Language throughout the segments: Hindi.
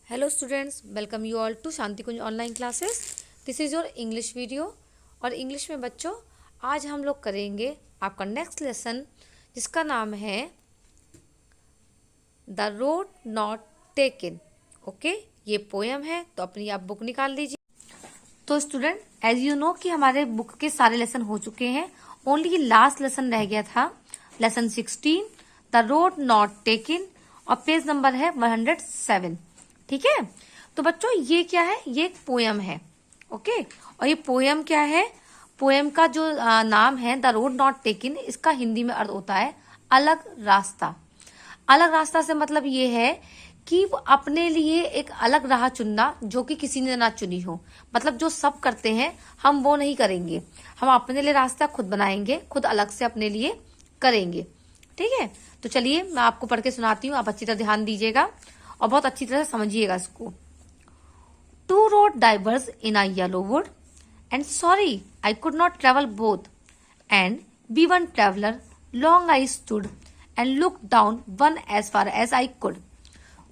Hello students, welcome you all to Shanti Kunj online classes. This is your English video. और इंग्लिश में बच्चों आज हम लोग करेंगे आपका नेक्स्ट लेसन, जिसका नाम है the road not taken. Okay, ये पोएम है, तो अपनी आप बुक निकाल लीजिए। तो स्टूडेंट, एज यू नो कि हमारे बुक के सारे लेसन हो चुके हैं, ओनली ये लास्ट लेसन रह गया था, lesson 16 the road not taken, और पेज नंबर है 107। ठीक है, तो बच्चों ये क्या है? ये एक पोयम है। ओके, और ये पोयम क्या है? पोयम का जो नाम है द रोड नॉट टेकन, इसका हिंदी में अर्थ होता है अलग रास्ता। अलग रास्ता से मतलब ये है कि वो अपने लिए एक अलग राह चुनना जो कि किसी ने ना चुनी हो। मतलब जो सब करते हैं हम वो नहीं करेंगे, हम अपने लिए रास्ता खुद बनाएंगे, खुद अलग से अपने लिए करेंगे। ठीक है, तो चलिए मैं आपको पढ़ के सुनाती हूँ, आप अच्छी तरह ध्यान दीजिएगा और बहुत अच्छी तरह समझिएगा इसको। Two road diverse in a yellow wood, and sorry I could not travel both, and be one traveller long I stood and look down one as far as I could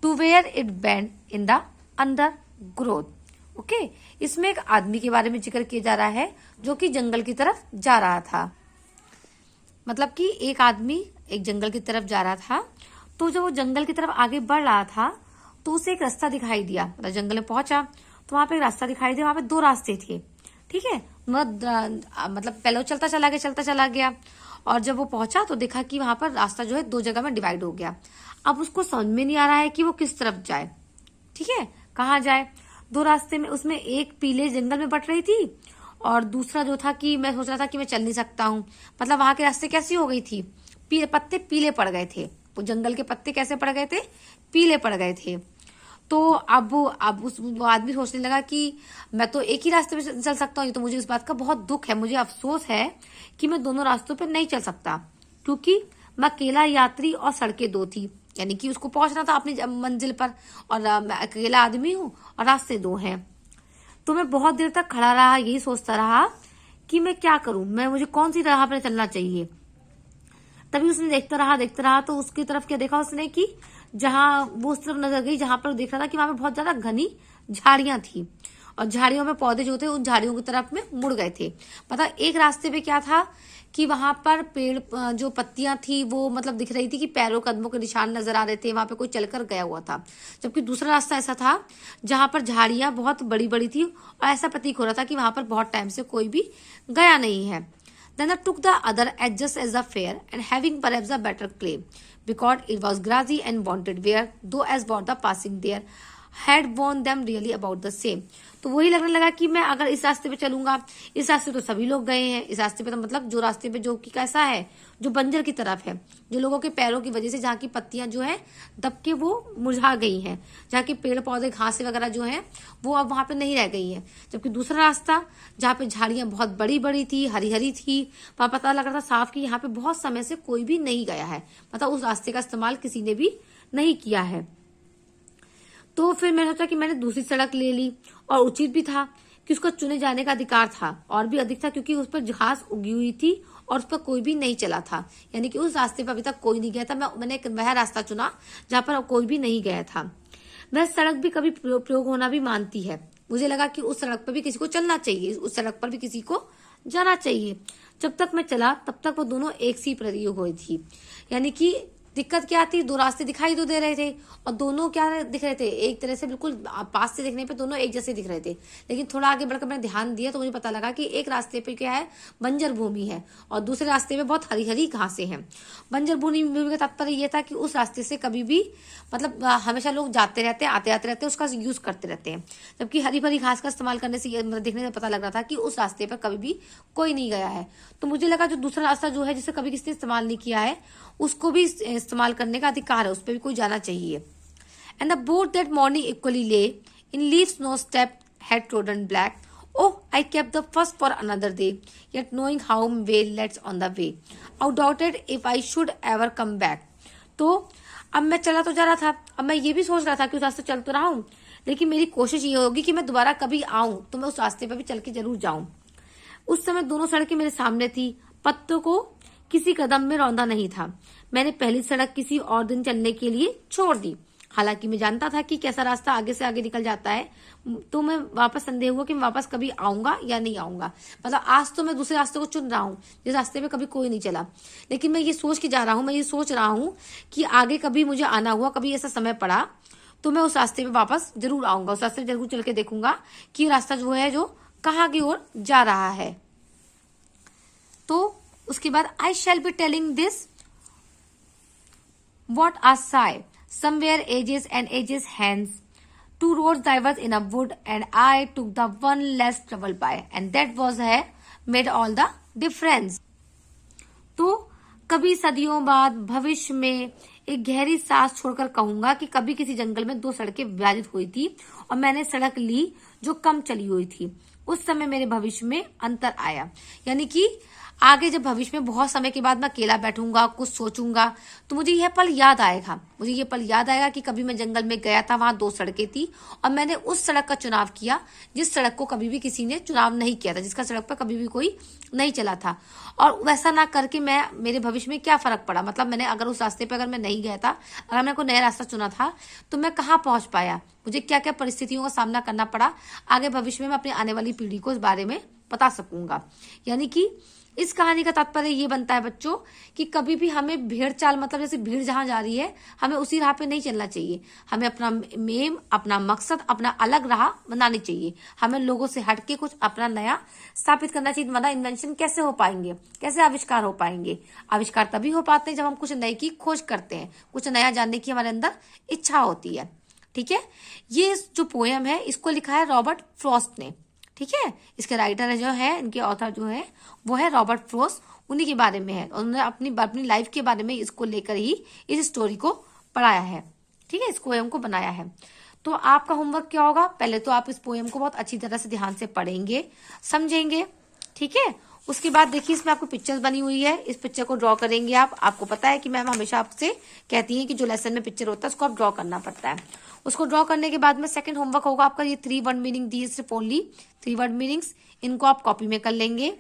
to where it bend in the undergrowth. Okay, इसमें एक आदमी के बारे में जिक्र किया जा रहा है जो कि जंगल की तरफ जा रहा था। मतलब कि एक आदमी एक जंगल की तरफ जा रहा था, तो जब वो जंगल की तरफ आगे बढ़ रहा था तो उसे एक रास्ता दिखाई दिया। मतलब जंगल में पहुंचा तो वहां पे एक रास्ता दिखाई दिया, वहां पे दो रास्ते थे। ठीक है, मतलब पहले वो चलता चला गया, और जब वो पहुंचा तो देखा कि वहां पर रास्ता जो है दो जगह में डिवाइड हो गया। अब उसको समझ में नहीं आ रहा है कि वो किस तरफ जाए। ठीक है, कहाँ जाए? दो रास्ते में, उसमें एक पीले जंगल में बट रही थी और दूसरा जो था कि मैं सोच रहा था कि मैं चल नहीं सकता हूँ। मतलब वहां के रास्ते कैसी हो गई थी, पत्ते पीले पड़ गए थे। वो जंगल के पत्ते कैसे पड़ गए थे? पीले पड़ गए थे। तो अब उस वो आदमी सोचने लगा कि मैं तो एक ही रास्ते पे चल सकता हूँ, ये तो मुझे इस बात का बहुत दुख है, मुझे अफसोस है कि मैं दोनों रास्तों पे नहीं चल सकता, क्योंकि मैं अकेला यात्री और सड़कें दो थी। यानी कि उसको पहुंचना था अपनी मंजिल पर, और मैं अकेला आदमी हूँ और रास्ते दो हैं। तो मैं बहुत देर तक खड़ा रहा, यही सोचता रहा कि मैं क्या करूं, मुझे कौन सी राह पर चलना चाहिए। तभी उसने देखता रहा तो उसकी तरफ क्या देखा उसने कि जहां वो उस तरफ नजर गई जहां पर देख रहा था कि वहां पे बहुत ज्यादा घनी झाड़ियां थी, और झाड़ियों में पौधे जो थे उन झाड़ियों की तरफ में मुड़ गए थे। पता एक रास्ते पे क्या था कि वहां पर पेड़ जो पत्तियां थी वो मतलब दिख रही थी कि पैरों कदमों के निशान नजर आ रहे थे, वहां पे कोई चलकर गया हुआ था। जबकि दूसरा रास्ता ऐसा था जहां पर झाड़ियां बहुत बड़ी बड़ी थी और ऐसा प्रतीक हो रहा था कि वहां पर बहुत टाइम से कोई भी गया नहीं है। Then I took the other edge just as a fair, and having perhaps a better claim, because it was grassy and wanted wear, though as for the passing there, had worn them really about the same. तो वही लगने लगा कि मैं अगर इस रास्ते पे चलूंगा, इस रास्ते तो सभी लोग गए हैं, इस रास्ते पे तो मतलब जो रास्ते पे जो कि कैसा है, जो बंजर की तरफ है, जो लोगों के पैरों की वजह से जहाँ की पत्तियां जो है दब के वो मुरझा गई हैं, जहाँ के पेड़ पौधे घासे वगैरह जो है वो अब वहां पे नहीं रह गई है। जबकि दूसरा रास्ता जहाँ पे झाड़ियां बहुत बड़ी बड़ी थी, हरी हरी थी, वहां पता लग रहा था साफ कि यहाँ पे बहुत समय से कोई भी नहीं गया है, मतलब उस रास्ते का इस्तेमाल किसी ने भी नहीं किया है। तो फिर मैंने सोचा कि मैंने दूसरी सड़क ले ली, और उचित भी था कि उसका चुने जाने का अधिकार था, और भी अधिक था क्योंकि उस पर घास उगी हुई थी और उस पर कोई भी नहीं चला था। यानी कि उस रास्ते पर अभी तक कोई नहीं गया था। मैंने वह रास्ता चुना जहां पर कोई भी नहीं गया था। वह सड़क भी कभी प्रयोग होना भी मानती है। मुझे लगा कि उस सड़क पर भी किसी को चलना चाहिए, उस सड़क पर भी किसी को जाना चाहिए। जब तक मैं चला तब तक वो दोनों एक सी प्रयोग हुई थी। यानी कि दिक्कत क्या थी, दो रास्ते दिखाई तो दे रहे थे और दोनों क्या दिख रहे थे, एक तरह से बिल्कुल पास से देखने पे दोनों एक जैसे दिख रहे थे। लेकिन थोड़ा आगे बढ़कर मैंने ध्यान दिया तो मुझे पता लगा कि एक रास्ते पे क्या है, बंजर भूमि है, और दूसरे रास्ते पे बहुत हरी हरी घासें हैं। बंजर भूमि का तात्पर्य यह था कि उस रास्ते से कभी भी मतलब हमेशा लोग जाते रहते हैं, आते आते रहते हैं, उसका यूज करते रहते हैं। जबकि हरी भरी घास का इस्तेमाल करने से देखने से पता लग रहा था कि उस रास्ते पर कभी भी कोई नहीं गया है। तो मुझे लगा जो दूसरा रास्ता जो है जिसे कभी किसी ने इस्तेमाल नहीं किया है उसको भी इस्तेमाल करने का अधिकार है, उस पर भी कोई जाना चाहिए। And the both that morning equally lay in leaves no step had trodden black, oh I kept the first for another day, yet knowing how way leads on the way, out doubted if I should ever come back. तो अब मैं चला तो जा रहा था, अब मैं ये भी सोच रहा था कि उस रास्ते चल तो रहा हूँ, लेकिन मेरी कोशिश ये होगी कि मैं दोबारा कभी आऊं तो मैं उस रास्ते पर भी चल के जरूर जाऊं। उस समय दोनों सड़कें मेरे सामने थी, पत्तों को किसी कदम में रौंदा नहीं था। मैंने पहली सड़क किसी और दिन चलने के लिए छोड़ दी। हालांकि मैं जानता था कि कैसा रास्ता आगे से आगे निकल जाता है, तो मैं वापस संदेह हुआ कि मैं वापस कभी आऊंगा या नहीं आऊंगा। मतलब आज तो मैं दूसरे रास्ते को चुन रहा हूँ जिस रास्ते में कभी कोई नहीं चला, लेकिन मैं ये सोच के जा रहा हूँ, मैं ये सोच रहा हूँ कि आगे कभी मुझे आना हुआ, कभी ऐसा समय पड़ा तो मैं उस रास्ते पे वापस जरूर आऊंगा, उस रास्ते पे जरूर चल के देखूंगा कि रास्ता जो है जो कहाँ की ओर जा रहा है। तो उसके बाद I shall be telling this what a sigh, somewhere ages and ages hence, two roads diverged in a wood, and I took the one less traveled by, and that was है made all the difference। तो कभी सदियों बाद भविष्य में एक गहरी सांस छोड़कर कहूंगा कि कभी किसी जंगल में दो सड़कें विभाजित हुई थी और मैंने सड़क ली जो कम चली हुई थी। उस समय मेरे भविष्य में अंतर आया, यानी कि आगे जब भविष्य में बहुत समय के बाद मैं अकेला बैठूंगा, कुछ सोचूंगा, तो मुझे यह पल याद आएगा। मुझे यह पल याद आएगा कि कभी मैं जंगल में गया था, वहां दो सड़कें थी और मैंने उस सड़क का चुनाव किया जिस सड़क को कभी भी किसी ने चुनाव नहीं किया था, जिसका सड़क पर कभी भी कोई नहीं चला था। और वैसा ना करके मेरे भविष्य में क्या फर्क पड़ा, मतलब मैंने अगर उस रास्ते पर अगर मैं नहीं गया था, अगर मैंने कोई नया रास्ता चुना था, तो मैं कहाँ पहुंच पाया, मुझे क्या क्या परिस्थितियों का सामना करना पड़ा, आगे भविष्य में मैं अपनी आने वाली पीढ़ी को इस बारे में बता सकूंगा। यानी कि इस कहानी का तात्पर्य ये बनता है बच्चों कि कभी भी हमें भेड़ चाल, मतलब जैसे भीड़ जहां जा रही है, हमें उसी राह पे नहीं चलना चाहिए। हमें अपना मेम, अपना मकसद, अपना अलग राह बनानी चाहिए। हमें लोगों से हटके कुछ अपना नया स्थापित करना चाहिए। वरना इन्वेंशन कैसे हो पाएंगे, कैसे आविष्कार हो पाएंगे? आविष्कार तभी हो पाते हैं जब हम कुछ नए की खोज करते हैं, कुछ नया जानने की हमारे अंदर इच्छा होती है। ठीक है, ये जो पोयम है इसको लिखा है रॉबर्ट फ्रॉस्ट ने। ठीक है, इसके राइटर जो है, इनके ऑथर जो है वो है रॉबर्ट फ्रॉस्ट, उन्हीं के बारे में है। उन्होंने अपनी लाइफ के बारे में इसको लेकर ही इस स्टोरी को पढ़ाया है। ठीक है, इस पोयम को बनाया है। तो आपका होमवर्क क्या होगा, पहले तो आप इस पोयम को बहुत अच्छी तरह से ध्यान से पढ़ेंगे, समझेंगे। ठीक है, उसके बाद देखिए इसमें आपको पिक्चर्स बनी हुई है, इस पिक्चर को ड्रॉ करेंगे आप। आपको पता है कि मैम हमेशा आपसे कहती है कि जो लेसन में पिक्चर होता है उसको आप ड्रॉ करना पड़ता है। उसको ड्रॉ करने के बाद में सेकंड होमवर्क होगा आपका ये 3 वर्ड मीनिंग दी, सिर्फ ओनली 3 वर्ड मीनिंग्स, इनको आप कॉपी में कर लेंगे।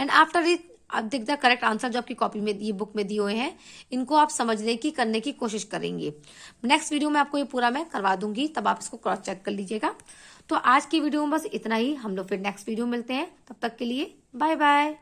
एंड आफ्टर इट आप देख द करेक्ट आंसर जो आपकी कॉपी में ये बुक में दिए हुए हैं, इनको आप समझने की, करने की कोशिश करेंगे। नेक्स्ट वीडियो में आपको ये पूरा मैं करवा दूंगी, तब आप इसको क्रॉस चेक कर लीजिएगा। तो आज की वीडियो में बस इतना ही, हम लोग फिर नेक्स्ट वीडियो मिलते हैं, तब तक के लिए बाय बाय।